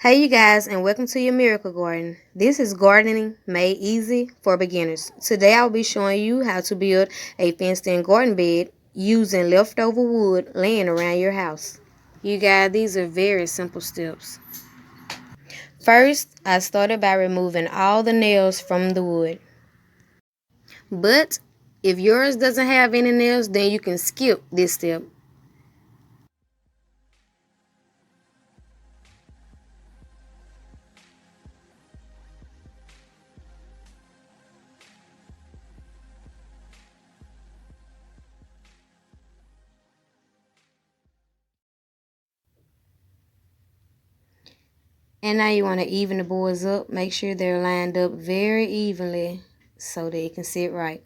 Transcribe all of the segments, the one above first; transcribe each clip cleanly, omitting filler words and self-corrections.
Hey you guys, and welcome to your miracle garden. This is gardening made easy for beginners. Today I'll be showing you how to build a fenced in garden bed using leftover wood laying around your house. You guys, these are very simple steps. First, I started by removing all the nails from the wood. But if yours doesn't have any nails, then you can skip this step. And now you want to even the boards up. Make sure they're lined up very evenly so they can sit right.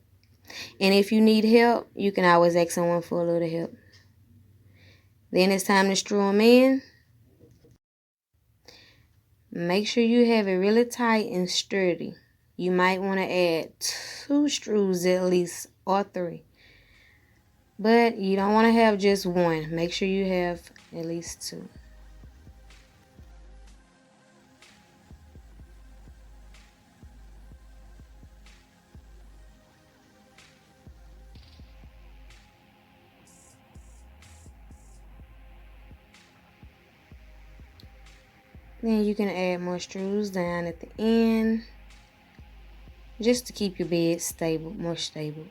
And if you need help, you can always ask someone for a little help. Then it's time to screw them in. Make sure you have it really tight and sturdy. You might want to add 2 screws at least, or 3. But you don't want to have just one. Make sure you have at least 2. Then you can add more screws down at the end, just to keep your bed stable, more stable.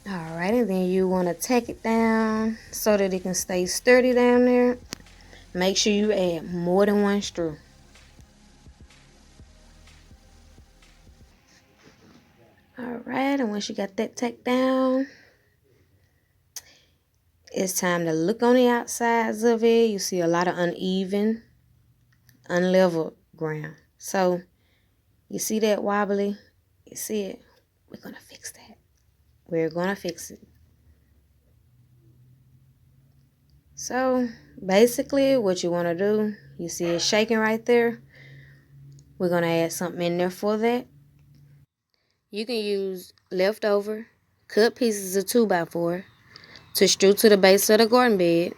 Alright, and then you want to tack it down so that it can stay sturdy down there. Make sure you add more than 1 screw. Alright, and once you got that tacked down, it's time to look on the outsides of it. You see a lot of uneven, unlevel ground. So, you see that wobbly? You see it? We're going to fix that. We're going to fix it. So, basically, what you want to do, you see it shaking right there? We're going to add something in there for that. You can use leftover cut pieces of 2x4 to strew to the base of the garden bed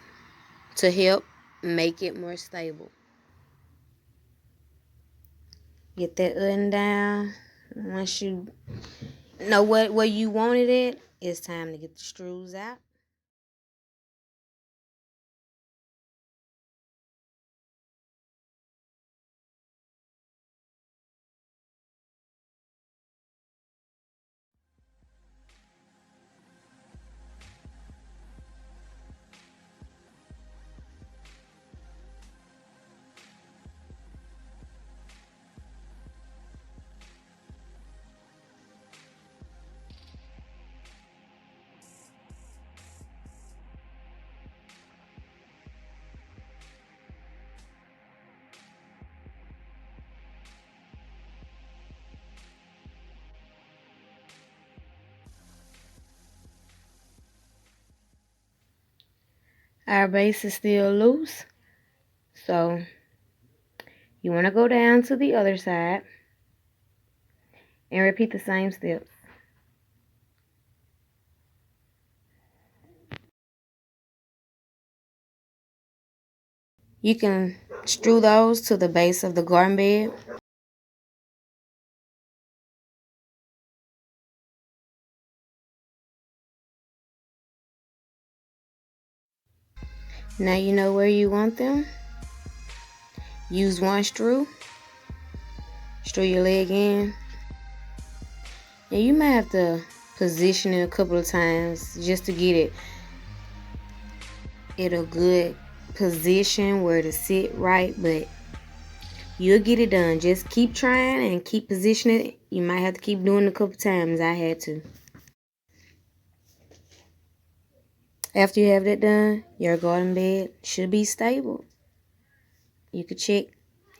to help make it more stable. Get that button down. Once you know where you want it at, it's time to get the screws out. Our base is still loose, so you want to go down to the other side and repeat the same steps. You can strew those to the base of the garden bed. Now you know where you want them. Use 1 screw. Strew your leg in. And you might have to position it a couple of times just to get it in a good position where to sit right, but you'll get it done. Just keep trying and keep positioning it. You might have to keep doing it a couple times. I had to. After you have that done, your garden bed should be stable. You could check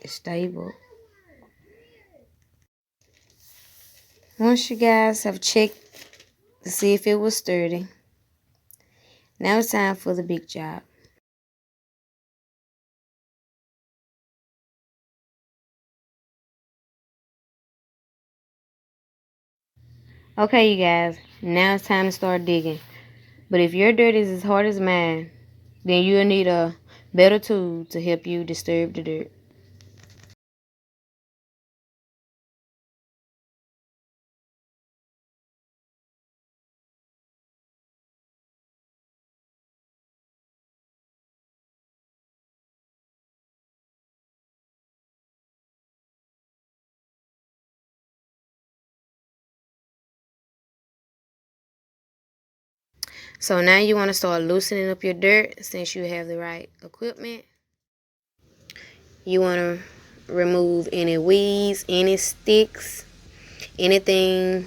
it's stable. Once you guys have checked to see if it was sturdy, now it's time for the big job. Okay, you guys, now it's time to start digging. But if your dirt is as hard as mine, Then you'll need a better tool to help you disturb the dirt. So now you want to start loosening up your dirt since you have the right equipment. You want to remove any weeds, any sticks, anything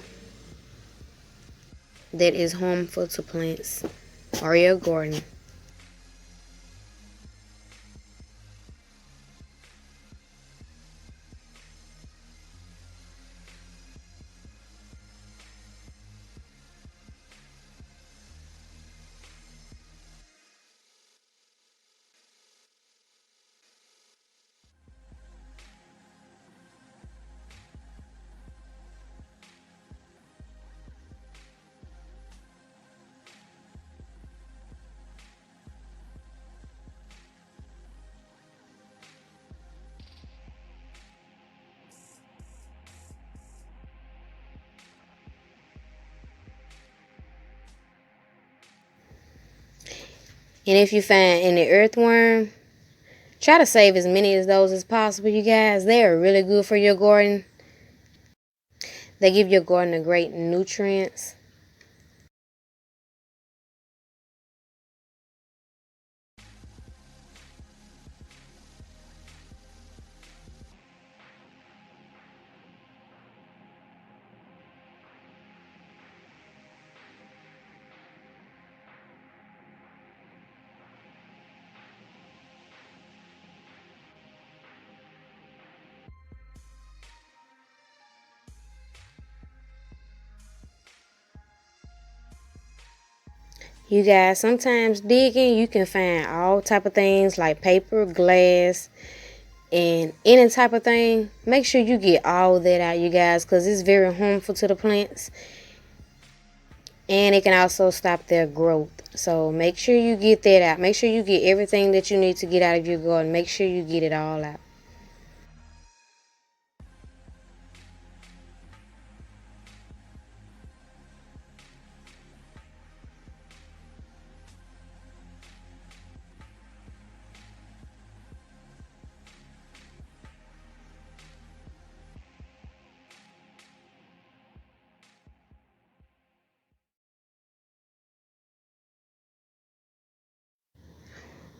that is harmful to plants or your garden. And if you find any earthworm, try to save as many of those as possible, you guys. They are really good for your garden. They give your garden a great nutrients. You guys, sometimes digging, you can find all type of things like paper, glass, and any type of thing. Make sure you get all that out, you guys, because it's very harmful to the plants. And it can also stop their growth. So make sure you get that out. Make sure you get everything that you need to get out of your garden. Make sure you get it all out.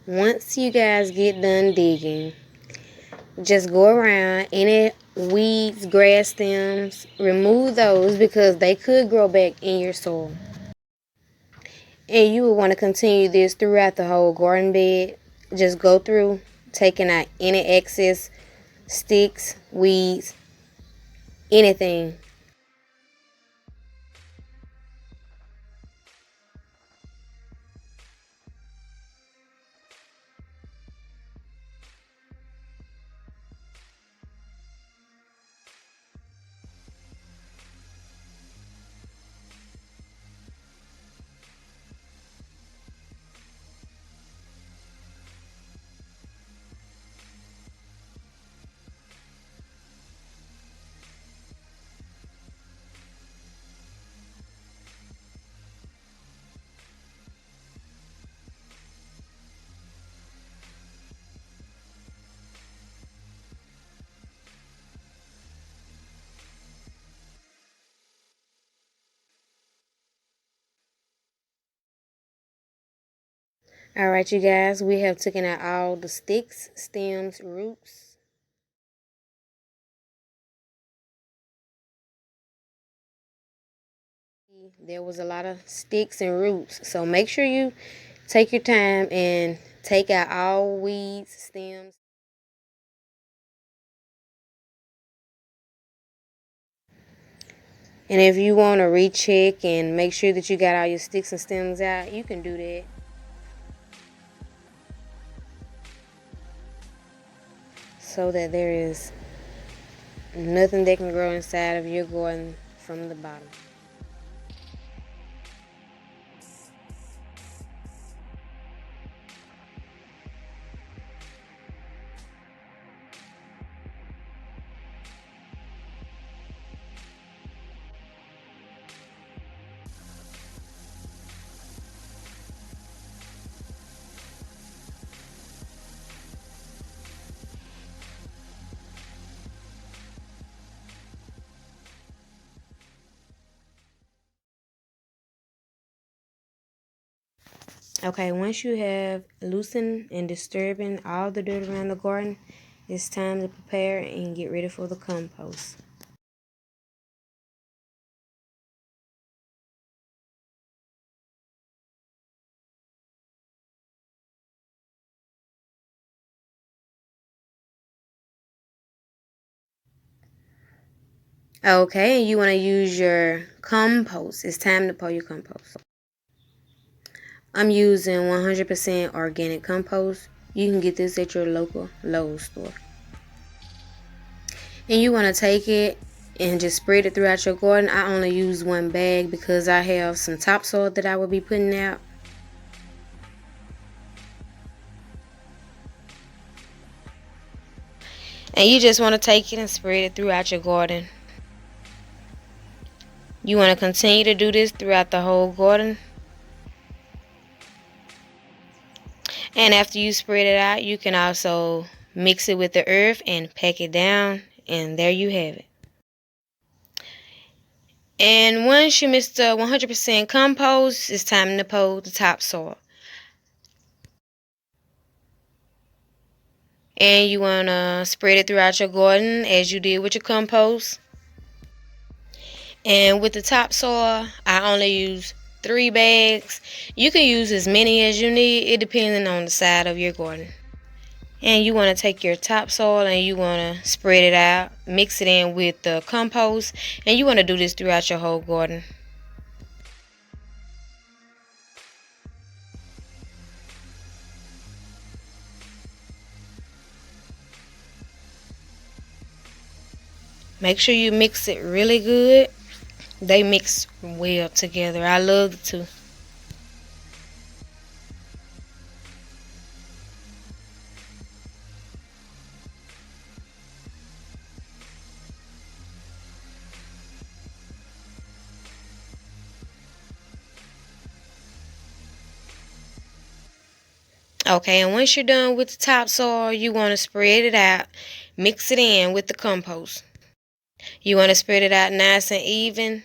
Once you guys get done digging, just go around any weeds, grass stems, remove those because they could grow back in your soil. And you will want to continue this throughout the whole garden bed. Just go through, taking out any excess sticks, weeds, anything. Alright, you guys, we have taken out all the sticks, stems, roots. There was a lot of sticks and roots, so make sure you take your time and take out all weeds, stems. And if you want to recheck and make sure that you got all your sticks and stems out, you can do that. So that there is nothing that can grow inside of your garden from the bottom. Okay, once you have loosened and disturbing all the dirt around the garden, it's time to prepare and get ready for the compost. Okay, you want to use your compost. It's time to pour your compost. I'm using 100% organic compost. You can get this at your local Lowe's store. And you want to take it and just spread it throughout your garden. I only use one bag because I have some topsoil that I will be putting out. And you just want to take it and spread it throughout your garden. You want to continue to do this throughout the whole garden. And after you spread it out, you can also mix it with the earth and pack it down. And there you have it. And once you mix the 100% compost, it's time to pour the topsoil. And you want to spread it throughout your garden as you did with your compost. And with the topsoil, I only use 3 bags. You can use as many as you need, it depending on the side of your garden. And you want to take your topsoil and you want to spread it out, mix it in with the compost, and you want to do this throughout your whole garden. Make sure you mix it really good. They mix well together. I love the two. Okay, and once you're done with the topsoil, you want to spread it out. Mix it in with the compost. You want to spread it out nice and even.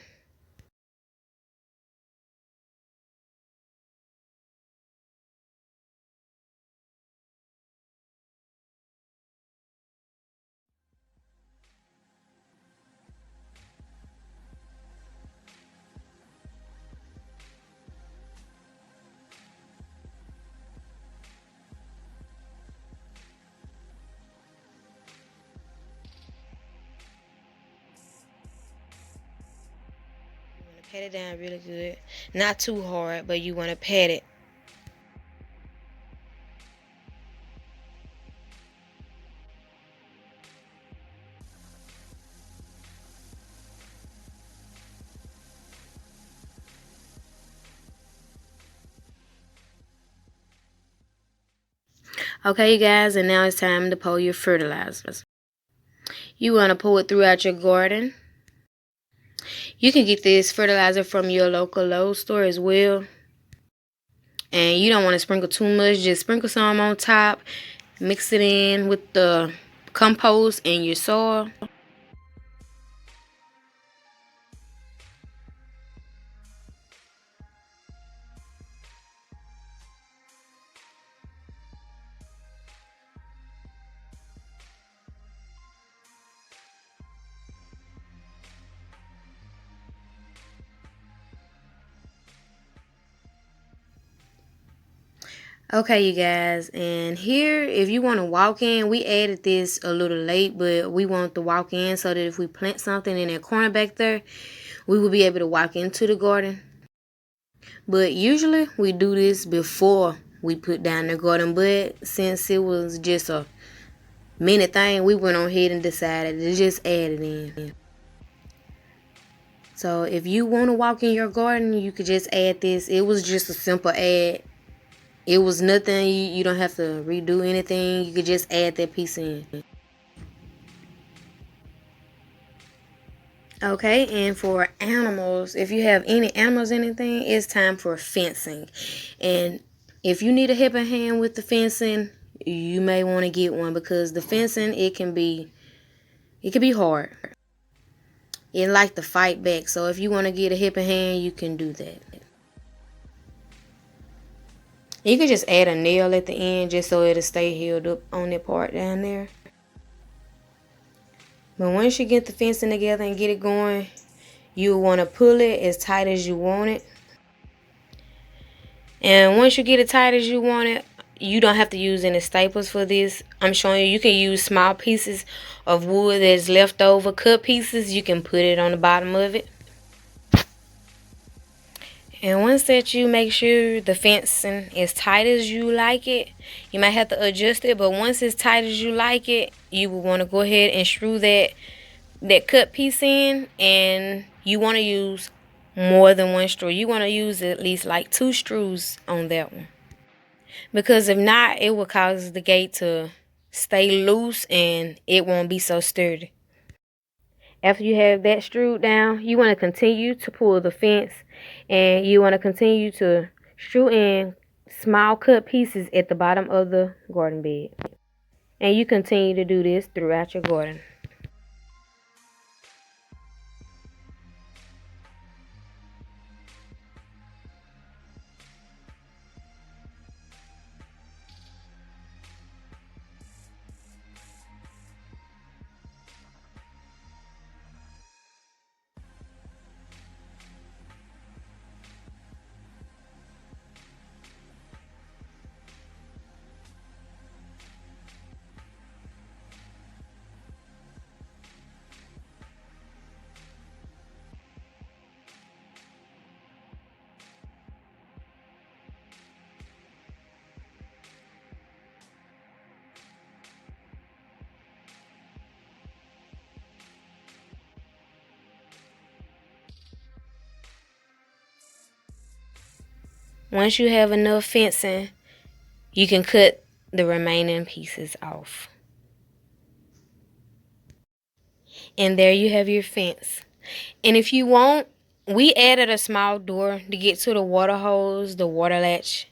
You want to pat it down really good. Not too hard, but you want to pat it. Okay, you guys, and now it's time to pour your fertilizers. You want to pour it throughout your garden. You can get this fertilizer from your local Lowe's store as well. And you don't want to sprinkle too much. Just sprinkle some on top. Mix it in with the compost and your soil. Okay, you guys, and here, if you want to walk in, we added this a little late, but we want to walk in so that if we plant something in that corner back there, we will be able to walk into the garden. But usually, we do this before we put down the garden, but since it was just a minute thing, we went on ahead and decided to just add it in. So if you want to walk in your garden, you could just add this. It was just a simple add. It was nothing. You don't have to redo anything. You could just add that piece in. Okay, and for animals, if you have any animals or anything, it's time for fencing. And if you need a helping hand with the fencing, you may want to get one because the fencing it can be hard. It like to fight back. So if you want to get a helping hand, you can do that. You can just add a nail at the end just so it'll stay held up on that part down there. But once you get the fencing together and get it going, you want to pull it as tight as you want it. And once you get it tight as you want it, you don't have to use any staples for this. I'm showing you can use small pieces of wood that's left over, cut pieces. You can put it on the bottom of it. And once that you make sure the fencing is tight as you like it, you might have to adjust it, but once it's tight as you like it, you will want to go ahead and screw that cut piece in, and you want to use more than one screw. You want to use at least like 2 screws on that one, because if not, it will cause the gate to stay loose and it won't be so sturdy. After you have that screwed down, you want to continue to pull the fence, and you want to continue to screw in small cut pieces at the bottom of the garden bed. And you continue to do this throughout your garden. Once you have enough fencing, you can cut the remaining pieces off. And there you have your fence. And if you want, we added a small door to get to the water hose, the water latch.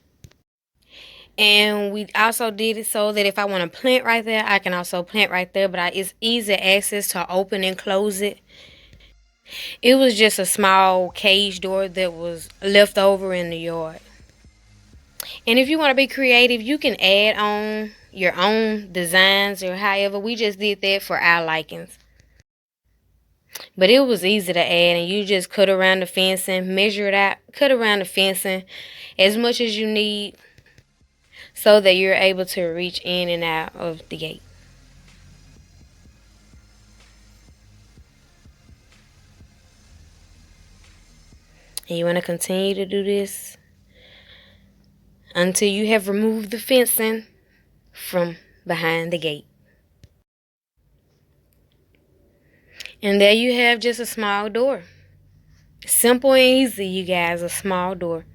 And we also did it so that if I want to plant right there, I can also plant right there. But it's easy access to open and close it. It was just a small cage door that was left over in the yard. And if you want to be creative, you can add on your own designs or however. We just did that for our likings. But it was easy to add, and you just cut around the fencing, measure it out, cut around the fencing as much as you need so that you're able to reach in and out of the gate. And you want to continue to do this until you have removed the fencing from behind the gate. And there you have just a small door. Simple and easy, you guys, a small door.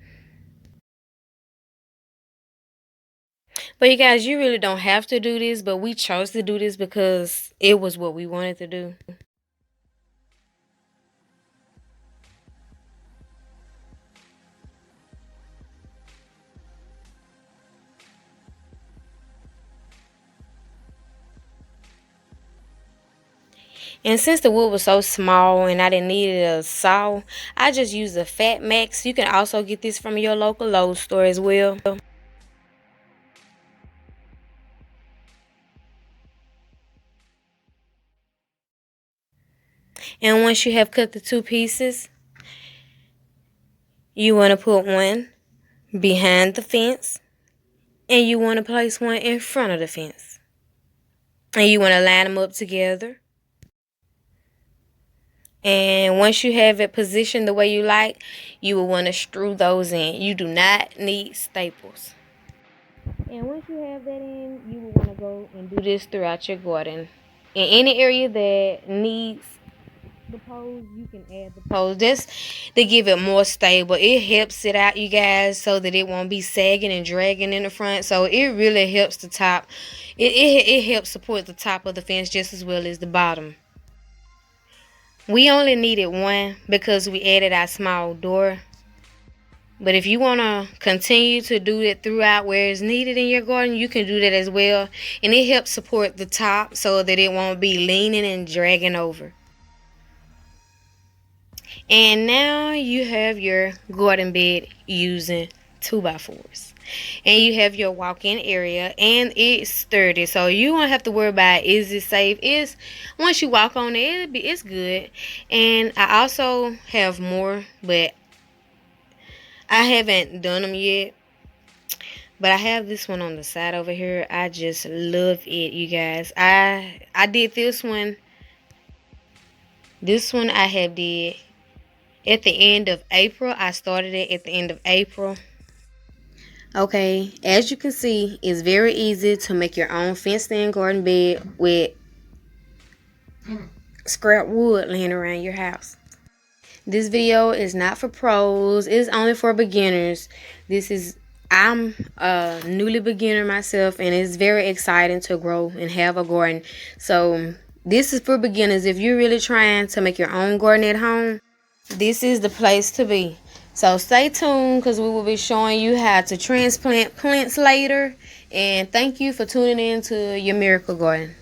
But you guys, you really don't have to do this, but we chose to do this because it was what we wanted to do. And since the wood was so small and I didn't need a saw, I just used a Fat Max. You can also get this from your local Lowe's store as well. And once you have cut the 2 pieces, you want to put one behind the fence, and you want to place one in front of the fence. And you want to line them up together. And once you have it positioned the way you like, you will want to screw those in. You do not need staples. And once you have that in, you will want to go and do this throughout your garden. In any area that needs the poles, you can add the poles. Just to give it more stable. It helps it out, you guys, so that it won't be sagging and dragging in the front. So it really helps the top. It helps support the top of the fence just as well as the bottom. We only needed one because we added our small door. But if you want to continue to do it throughout where it's needed in your garden, you can do that as well. And it helps support the top so that it won't be leaning and dragging over. And now you have your garden bed using 2x4s. And you have your walk-in area, and it's sturdy, so you won't have to worry about is it safe. It's once you walk on it, it's good. And I also have more, but I haven't done them yet. But I have this one on the side over here. I just love it, you guys. I did this one. This one I have did at the end of April. I started it at the end of April. Okay, as you can see, it's very easy to make your own fenced-in garden bed with scrap wood laying around your house. This video is not for pros. It's only for beginners. I'm a newly beginner myself, and it's very exciting to grow and have a garden. So this is for beginners. If you're really trying to make your own garden at home, this is the place to be. So stay tuned, because we will be showing you how to transplant plants later. And thank you for tuning in to your miracle garden.